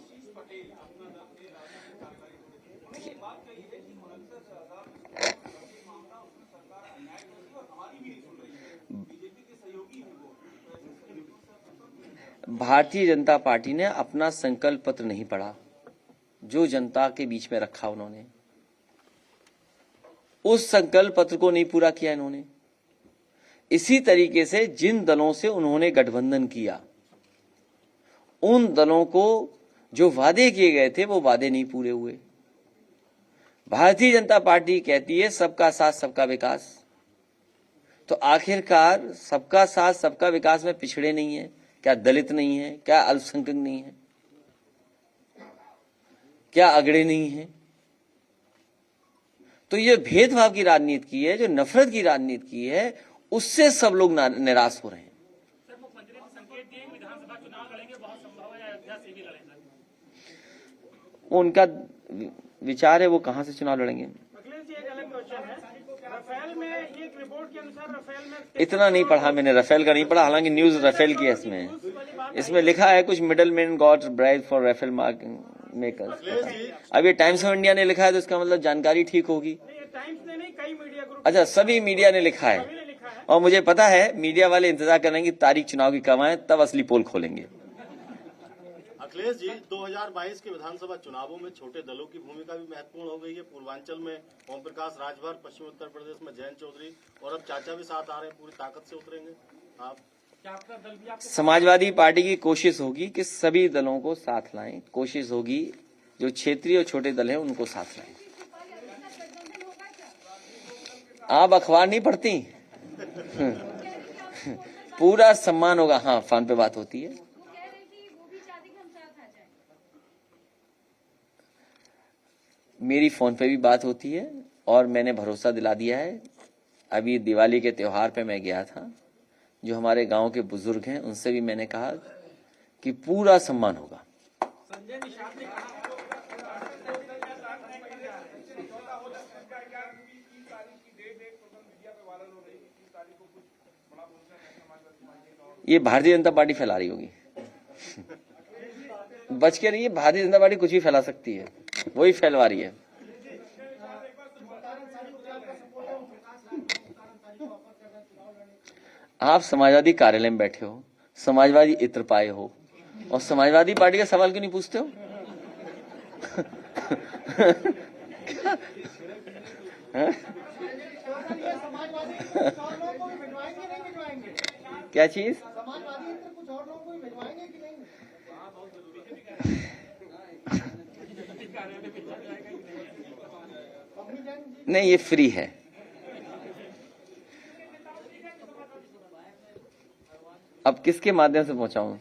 भारतीय जनता पार्टी ने अपना संकल्प पत्र नहीं पढ़ा, जो जनता के बीच में रखा उन्होंने, उस संकल्प पत्र को नहीं पूरा किया इन्होंने। इसी तरीके से जिन दलों से उन्होंने गठबंधन किया, उन दलों को जो वादे किए गए थे वो वादे नहीं पूरे हुए। भारतीय जनता पार्टी कहती है सबका साथ सबका विकास, तो आखिरकार सबका साथ सबका विकास में पिछड़े नहीं है क्या? दलित नहीं है क्या? अल्पसंख्यक नहीं है क्या? अगड़े नहीं है? तो ये भेदभाव की राजनीति की है, जो नफरत की राजनीति की है, उससे सब लोग निराश हो रहे हैं। सर, मुख्यमंत्री ने संकेत दिए विधानसभा चुनाव लड़ेंगे, बहुत संभव है अयोध्या से भी लड़ेंगे। उनका विचार है, वो कहां से चुनाव लड़ेंगे। अखिलेश जी, एक अलग क्वेश्चन है। राफेल में एक रिपोर्ट के अनुसार राफेल में इतना नहीं पढ़ा मैंने, राफेल का नहीं पढ़ा, हालांकि न्यूज राफेल की है। इसमें लिखा है कुछ middle man got bribe for Rafale makers. अब ये टाइम्स ऑफ इंडिया ने लिखा है तो इसका मतलब जानकारी ठीक होगी। टाइम्स ने नहीं, कई मीडिया ग्रुप अच्छा, सभी मीडिया ने लिखा है, और मुझे पता है मीडिया वाले इंतजार करेंगे तारीख चुनाव की कब आए, तब असली पोल खोलेंगे। अखिलेश जी, 2022 के विधानसभा चुनावों में छोटे दलों की भूमिका भी महत्वपूर्ण हो गई है। पूर्वांचल में ओम प्रकाश राजभर, पश्चिम उत्तर प्रदेश में जयंत चौधरी, और अब चाचा भी साथ आ रहे हैं, पूरी ताकत से उतरेंगे आप? क्या आपका दल भी समाजवादी पार्टी की कोशिश होगी कि सभी दलों को साथ लाएं, कोशिश होगी जो क्षेत्रीय और छोटे दल हैं उनको साथ लाएं। आप अखबार नहीं पढ़ती? पूरा सम्मान होगा। हाँ, फोन पे बात होती है। वो कह रहे कि वो भी चाहते कि हम साथ आ जाएं। मेरी फोन पे भी बात होती है और मैंने भरोसा दिला दिया है। अभी दिवाली के त्योहार पे मैं गया था, जो हमारे गांव के बुजुर्ग हैं उनसे भी मैंने कहा कि पूरा सम्मान होगा। संजय निषाद ने कहा ये भारतीय जनता पार्टी फैला रही होगी। बच के रहिए, भारतीय जनता पार्टी कुछ भी फैला सकती है, वही फैलवा रही है। आप समाजवादी कार्यालय में बैठे हो, समाजवादी इत्र पाए हो, और समाजवादी पार्टी का सवाल क्यों नहीं पूछते हो? क्या चीज? समाजवादी इत्र कुछ और लोगों को भी भिजवाएंगे कि नहीं? नहीं, ये फ्री है। अब किसके माध्यम से पहुंचाऊं?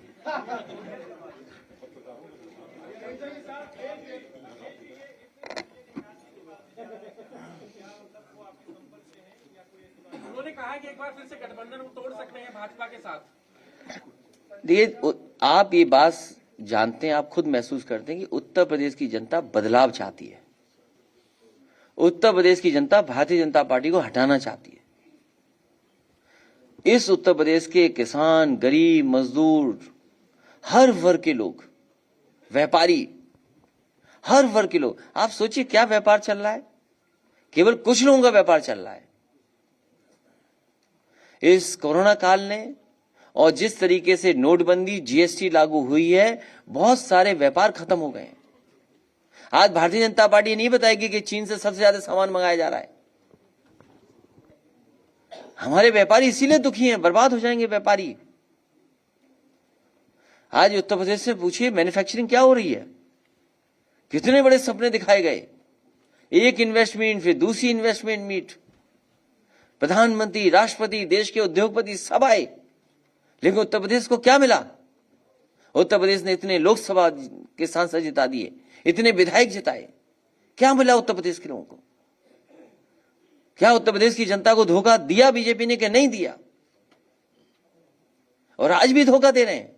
उन्होंने कहा कि एक बार फिर से गठबंधन तोड़ सकते हैं भाजपा के साथ। देखिए, आप ये बात जानते हैं, आप खुद महसूस करते हैं कि उत्तर प्रदेश की जनता बदलाव चाहती है। उत्तर प्रदेश की जनता भारतीय जनता पार्टी को हटाना चाहती है। इस उत्तर प्रदेश के किसान, गरीब, मजदूर, हर वर्ग के लोग, व्यापारी, हर वर्ग के लोग, आप सोचिए क्या व्यापार चल रहा है। केवल कुछ लोगों का व्यापार चल रहा है। इस कोरोना काल ने और जिस तरीके से नोटबंदी, जीएसटी लागू हुई है, बहुत सारे व्यापार खत्म हो गए। आज भारतीय जनता पार्टी नहीं बताएगी कि चीन से सबसे ज्यादा सामान मंगाया जा रहा है। हमारे व्यापारी इसीलिए दुखी हैं, बर्बाद हो जाएंगे व्यापारी। आज उत्तर प्रदेश से पूछिए मैन्युफैक्चरिंग क्या हो रही है, कितने बड़े सपने दिखाए गए। एक इन्वेस्टमेंट, फिर दूसरी इन्वेस्टमेंट मीट, प्रधानमंत्री, राष्ट्रपति, देश के उद्योगपति सब आए, लेकिन उत्तर प्रदेश को क्या मिला? उत्तर प्रदेश ने इतने लोकसभा के सांसद जिता दिए, इतने विधायक जिताए, क्या मिला उत्तर प्रदेश के लोगों को? क्या उत्तर प्रदेश की जनता को धोखा दिया बीजेपी ने कि नहीं दिया? और आज भी धोखा दे रहे हैं,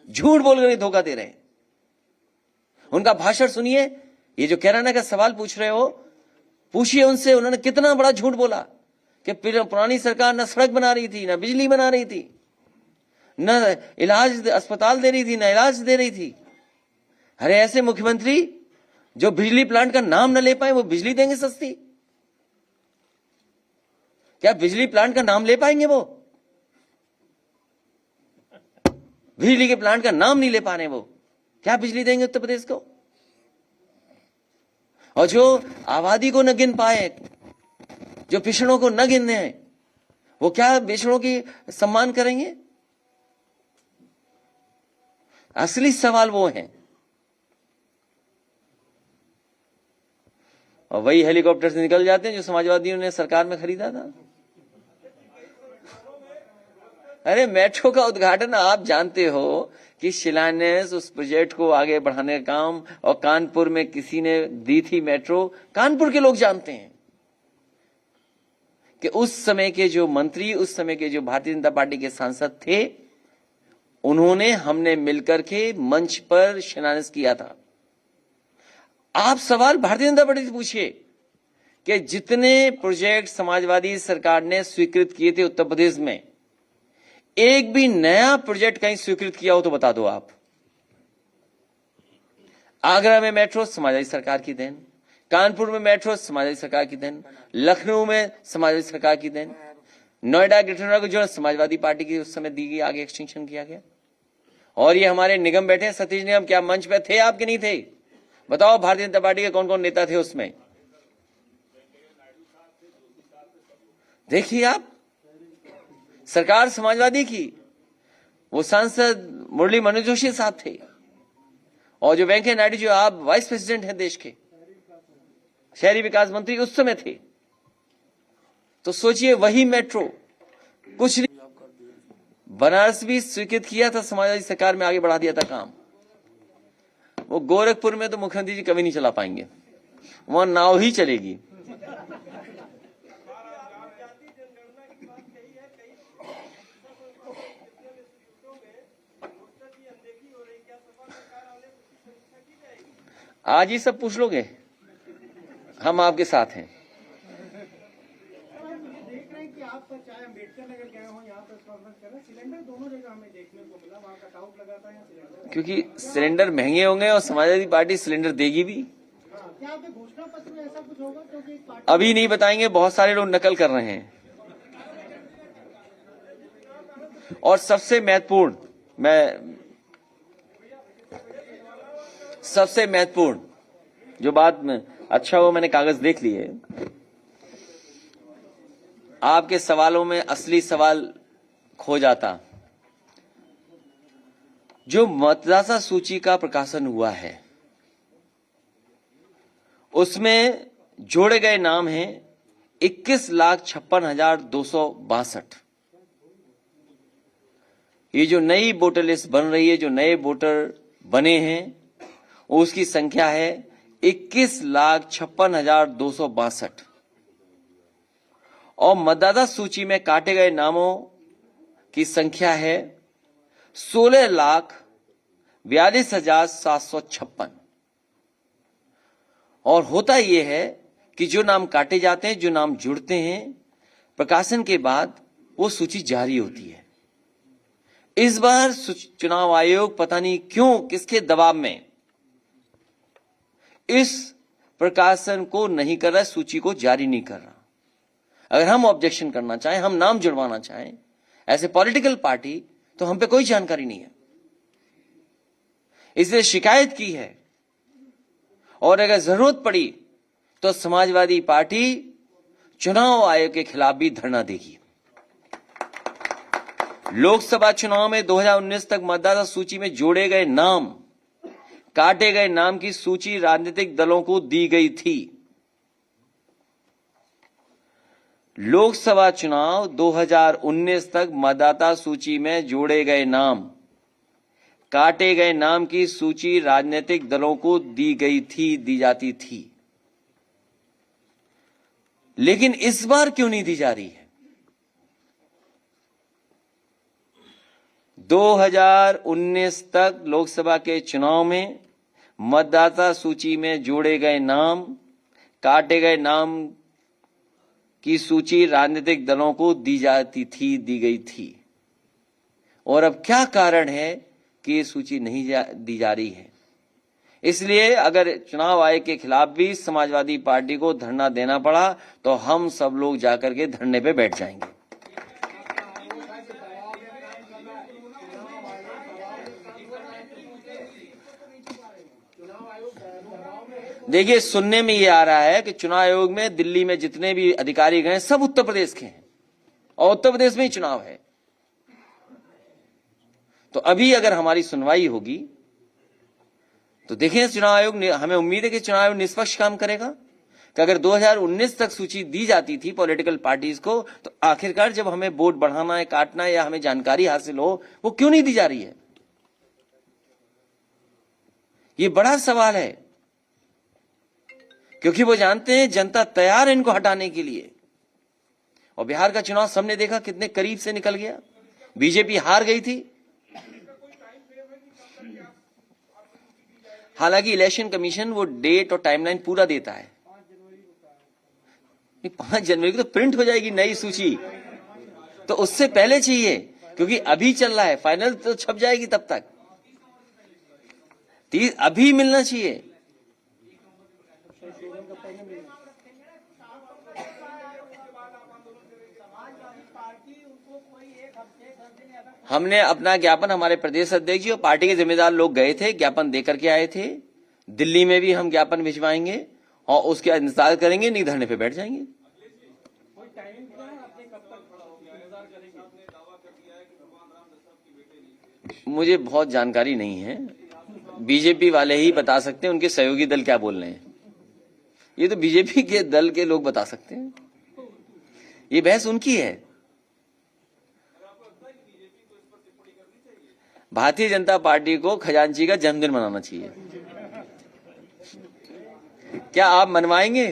झूठ बोलकर धोखा दे रहे हैं। उनका भाषण सुनिए, ये जो कैराना का सवाल पूछ रहे हो, पूछिए उनसे, उन्होंने कितना बड़ा झूठ बोला कि पुरानी सरकार न सड़क बना रही थी, न बिजली बना रही थी, न इलाज अस्पताल दे रही थी, न इलाज दे रही थी। अरे ऐसे मुख्यमंत्री जो बिजली प्लांट का नाम न ले पाए, वो बिजली देंगे सस्ती? क्या बिजली प्लांट का नाम ले पाएंगे? वो बिजली के प्लांट का नाम नहीं ले पा रहे, वो क्या बिजली देंगे उत्तर प्रदेश को? और जो आबादी को न गिन पाए, जो पिछड़ों को न गिनने हैं, वो क्या पिछड़ों की सम्मान करेंगे? असली सवाल वो है। और वही हेलीकॉप्टर से निकल जाते हैं जो समाजवादियों ने सरकार में खरीदा था। अरे मेट्रो का उद्घाटन आप जानते हो कि शिलान्यास, उस प्रोजेक्ट को आगे बढ़ाने का काम, और कानपुर में किसी ने दी थी मेट्रो। कानपुर के लोग जानते हैं कि उस समय के जो मंत्री, उस समय के जो भारतीय जनता पार्टी के सांसद थे, उन्होंने, हमने मिलकर के मंच पर शिलान्यास किया था। आप सवाल भारतीय जनता पार्टी से पूछिए कि जितने प्रोजेक्ट समाजवादी सरकार ने स्वीकृत किए थे उत्तर प्रदेश में, एक भी नया प्रोजेक्ट कहीं स्वीकृत किया हो तो बता दो आप। आगरा में मेट्रो समाजवादी सरकार की देन, कानपुर में मेट्रो समाजवादी सरकार की देन, लखनऊ में समाजवादी सरकार की देन, नोएडा ग्रेटर नोएडा को जो समाजवादी पार्टी की उस समय दी गई, आगे एक्सटेंशन किया गया। और ये हमारे निगम बैठे हैं, सतीश निगम, क्या मंच पे थे आपके? नहीं थे? बताओ भारतीय जनता पार्टी के कौन कौन नेता थे उसमें? देखिए आप, सरकार समाजवादी की, वो सांसद मुरली मनोज जोशी साहब थे, और जो वेंकैया नायडू, जो आप वाइस प्रेसिडेंट हैं देश के, शहरी विकास मंत्री उस समय थे। तो सोचिए, वही मेट्रो कुछ नहीं, बनारस भी स्वीकृत किया था समाजवादी सरकार में, आगे बढ़ा दिया था काम। वो गोरखपुर में तो मुख्यमंत्री जी कभी नहीं चला पाएंगे, वहां नाव ही चलेगी। आज ही सब पूछ लोगे, हम आपके साथ हैं। देख रहे हैं कि आप चाहे अम्बेडकर नगर गए हो, यहाँ पर कॉन्फ्रेंस कर रहे हैं, सिलेंडर दोनों जगह हमें देखने को मिला, वहाँ कट आउट लगा था यहाँ सिलेंडर, क्योंकि सिलेंडर महंगे होंगे और समाजवादी पार्टी सिलेंडर देगी भी। क्या आपके घोषणा पत्र में ऐसा कुछ होगा? क्योंकि पार्टी अभी नहीं बताएंगे, बहुत सारे लोग नकल कर रहे हैं। और सबसे महत्वपूर्ण जो बात में, अच्छा वो मैंने कागज देख लिए, आपके सवालों में असली सवाल खो जाता। जो मतदाता सूची का प्रकाशन हुआ है, उसमें जोड़े गए नाम हैं 21,56,262। ये जो नई वोटर लिस्ट बन रही है, जो नए वोटर बने हैं, उसकी संख्या है 21,56,262। और मतदाता सूची में काटे गए नामों की संख्या है 16,42,756। और होता यह है कि जो नाम काटे जाते हैं, जो नाम जुड़ते हैं, प्रकाशन के बाद वो सूची जारी होती है। इस बार चुनाव आयोग पता नहीं क्यों, किसके दबाव में, इस प्रकाशन को नहीं कर रहा, सूची को जारी नहीं कर रहा। अगर हम ऑब्जेक्शन करना चाहें, हम नाम जुड़वाना चाहें ऐसे पॉलिटिकल पार्टी, तो हम पे कोई जानकारी नहीं है, इसलिए शिकायत की है। और अगर जरूरत पड़ी तो समाजवादी पार्टी चुनाव आयोग के खिलाफ भी धरना देगी। लोकसभा चुनाव में 2019 तक मतदाता सूची में जोड़े गए नाम, काटे गए नाम की सूची राजनीतिक दलों को दी गई थी। लोकसभा चुनाव 2019 तक मतदाता सूची में जोड़े गए नाम, काटे गए नाम की सूची राजनीतिक दलों को दी गई थी, दी जाती थी। लेकिन इस बार क्यों नहीं दी जा रही है? 2019 तक लोकसभा के चुनाव में मतदाता सूची में जोड़े गए नाम, काटे गए नाम की सूची राजनीतिक दलों को दी गई थी। और अब क्या कारण है कि ये सूची नहीं दी जा रही है? इसलिए अगर चुनाव आयोग के खिलाफ भी समाजवादी पार्टी को धरना देना पड़ा तो हम सब लोग जाकर के धरने पे बैठ जाएंगे। देखिए, सुनने में ये आ रहा है कि चुनाव आयोग में दिल्ली में जितने भी अधिकारी गए सब उत्तर प्रदेश के हैं और उत्तर प्रदेश में ही चुनाव है। तो अभी अगर हमारी सुनवाई होगी तो देखें, चुनाव आयोग ने, हमें उम्मीद है कि चुनाव आयोग निष्पक्ष काम करेगा कि अगर 2019 तक सूची दी जाती थी पॉलिटिकल पार्टीज को, तो आखिरकार जब हमें वोट बढ़ाना है, काटना है या हमें जानकारी हासिल हो, वो क्यों नहीं दी जा रही है? ये बड़ा सवाल है, क्योंकि वो जानते हैं जनता तैयार है इनको हटाने के लिए। और बिहार का चुनाव सबने देखा कितने करीब से निकल गया। बीजेपी हार गई थी। हालांकि इलेक्शन कमीशन वो डेट और टाइमलाइन पूरा देता है। 5 जनवरी को तो प्रिंट हो जाएगी नई सूची, तो उससे पहले चाहिए, क्योंकि अभी चल रहा है, फाइनल तो छप जाएगी तब तक। अभी मिलना चाहिए। हमने अपना ज्ञापन हमारे प्रदेश अध्यक्ष जी और पार्टी के जिम्मेदार लोग गए थे, ज्ञापन देकर के आए थे। दिल्ली में भी हम ज्ञापन भिजवाएंगे और उसके इंतजार करेंगे, नहीं धरने पे बैठ जाएंगे। मुझे बहुत जानकारी नहीं है, बीजेपी वाले ही बता सकते हैं, उनके सहयोगी दल क्या बोल रहे हैं। ये तो बीजेपी के दल के लोग बता सकते हैं, ये बहस उनकी है। भारतीय जनता पार्टी को खजांची का जन्मदिन मनाना चाहिए। क्या आप मनवाएंगे?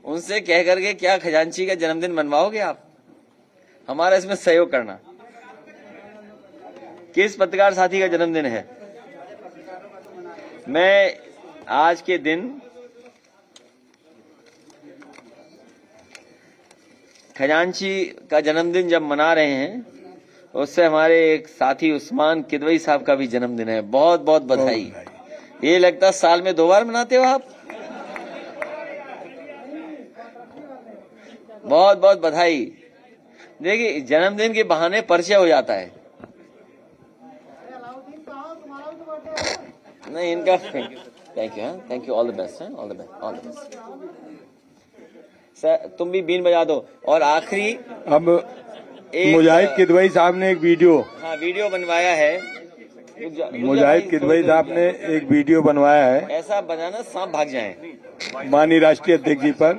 उनसे कह करके क्या खजांची का जन्मदिन मनवाओगे आप? हमारा इसमें सहयोग करना। किस पत्रकार साथी का जन्मदिन है? मैं आज के दिन खजांची का जन्मदिन जब मना रहे हैं, उससे हमारे एक साथी उस्मान किदवई साहब का भी जन्मदिन है। बहुत बहुत बधाई। ये लगता है साल में 2 बार मनाते हो आप। बहुत बहुत बधाई। देखिए, जन्मदिन के बहाने परिचय हो जाता है। नहीं, इनका thank you, all the best, all the best, all the best. Sir, तुम भी बीन बजा दो। और आखिरी, अब मुजाहिद किदवई साहब ने एक वीडियो, हाँ, वीडियो बनवाया है। मुजाहिद किदवई साहब ने एक वीडियो बनवाया है, ऐसा बनाना सांप भाग जाए, माननीय राष्ट्रीय अध्यक्ष जी पर।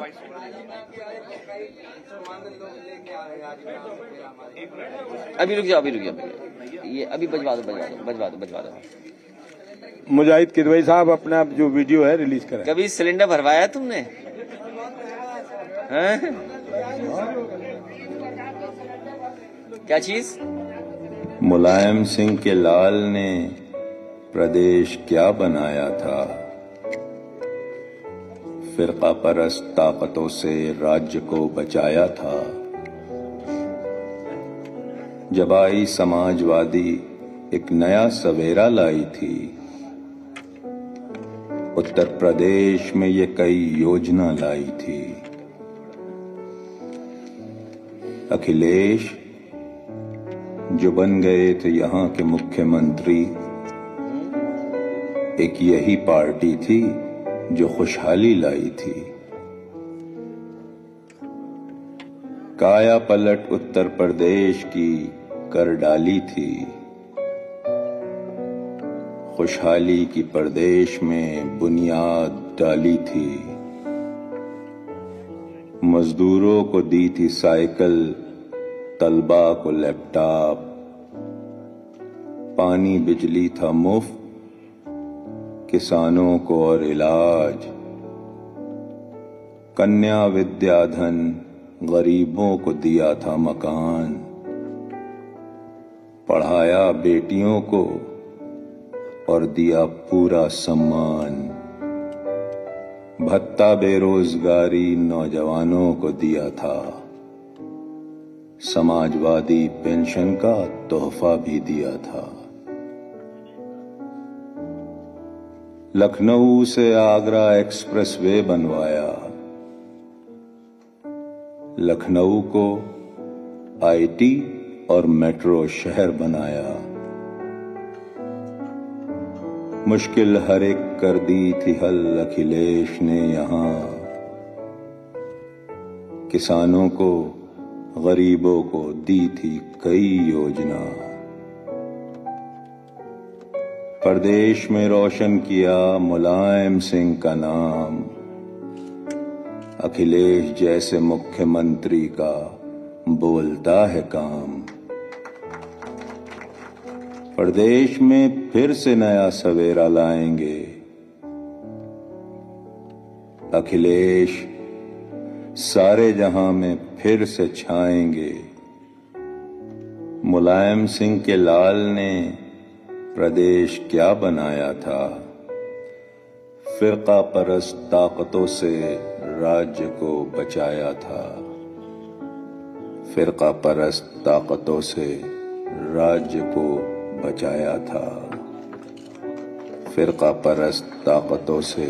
अभी रुक जाओ, ये अभी बजवा दो। मुजाहिद किदवई साहब अपना जो वीडियो है रिलीज करें। कभी सिलेंडर भरवाया तुमने? हैं? क्या चीज? मुलायम सिंह के लाल ने प्रदेश क्या बनाया था? फिरका परस्त ताकतों से राज्य को बचाया था। जब आई समाजवादी एक नया सवेरा लाई थी। उत्तर प्रदेश में ये कई योजना लाई थी। अखिलेश जो बन गए थे यहाँ के मुख्यमंत्री, एक यही पार्टी थी जो खुशहाली लाई थी। काया पलट उत्तर प्रदेश की कर डाली थी। खुशहाली की प्रदेश में बुनियाद डाली थी। मजदूरों को दी थी साइकिल, तलबा को लैपटॉप, पानी बिजली था मुफ्त, किसानों को और इलाज। कन्या विद्याधन गरीबों को दिया था मकान, पढ़ाया बेटियों को और दिया पूरा सम्मान, भत्ता बेरोजगारी नौजवानों को दिया था, समाजवादी पेंशन का तोहफा भी दिया था। लखनऊ से आगरा एक्सप्रेसवे बनवाया, लखनऊ को आईटी और मेट्रो शहर बनाया, मुश्किल हर एक कर दी थी हल अखिलेश ने यहां, किसानों को गरीबों को दी थी कई योजना, प्रदेश में रोशन किया मुलायम सिंह का नाम, अखिलेश जैसे मुख्यमंत्री का बोलता है काम, प्रदेश में फिर से नया सवेरा लाएंगे, अखिलेश सारे जहां में फिर से छाएंगे, मुलायम सिंह के लाल ने प्रदेश क्या बनाया था, फिरका परस्त ताकतों से राज्य को बचाया था, फिरका परस्त ताकतों से राज्य को बचाया था, फिरका परस्त ताकतों से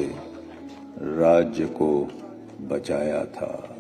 राज्य को बचाया था।